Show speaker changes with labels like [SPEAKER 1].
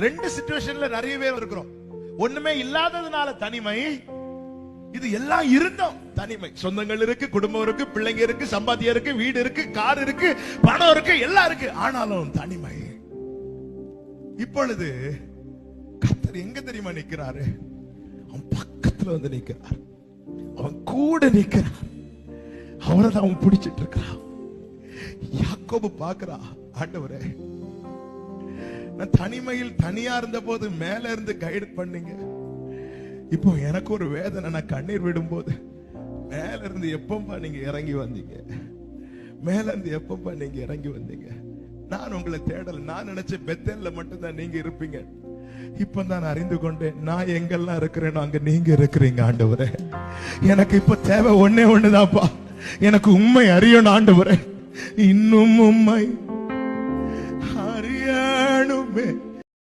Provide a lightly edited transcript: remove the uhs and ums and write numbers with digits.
[SPEAKER 1] ரெண்டு சிச்சுவேஷன்ல நிறைய பேர் இருக்கிறோம். ஒண்ணுமே இல்லாததுனால தனிமை, இது எல்லாம் இருந்தோம் தனிமை. சொந்தங்கள் இருக்கு, குடும்பம் இருக்கு, பிள்ளைங்க இருக்கு, சம்பாத்தியம் இருக்கு, வீடு இருக்கு, கார் இருக்கு, பணம் இருக்கு, எல்லாம் இருக்கு, ஆனாலும் தனிமை. இப்பொழுது கர்த்தர் எங்க தெரியுமா நிக்கிறாரு? அவன் பக்கத்துல வந்து நிக்கிறார், அவன் கூட நிக்கிறார், அவரை தான் அவன் பிடிச்சிட்டு இருக்கிறான். யாக்கோபு பாக்குறா, ஆண்டவரே நான் தனிமையில் தனியா இருந்த போது மேல இருந்து கைடு பண்ணீங்க, இப்போ எனக்கு ஒரு வேதனை, நான் கண்ணீர் விடும் போது மேல இருந்து எப்பப்பா நீங்க இறங்கி வந்தீங்க, மேல இருந்து எப்பப்பா நீங்க இறங்கி வந்தீங்க, நான் உங்களை தேடல, நான் நினைச்ச பெத்தேல்ல மட்டும்தான் நீங்க இருப்பீங்க, இப்பதான் அறிந்து கொண்டேன் நான் எங்கெல்லாம் இருக்கிறேனோ அங்க நீங்க இருக்கிறீங்க ஆண்டவரே. எனக்கு இப்ப தேவை ஒன்னே ஒண்ணுதான்ப்பா, எனக்கு உண்மை அறியணும் ஆண்டவரே, இன்னும் உண்மை அறியணுமே.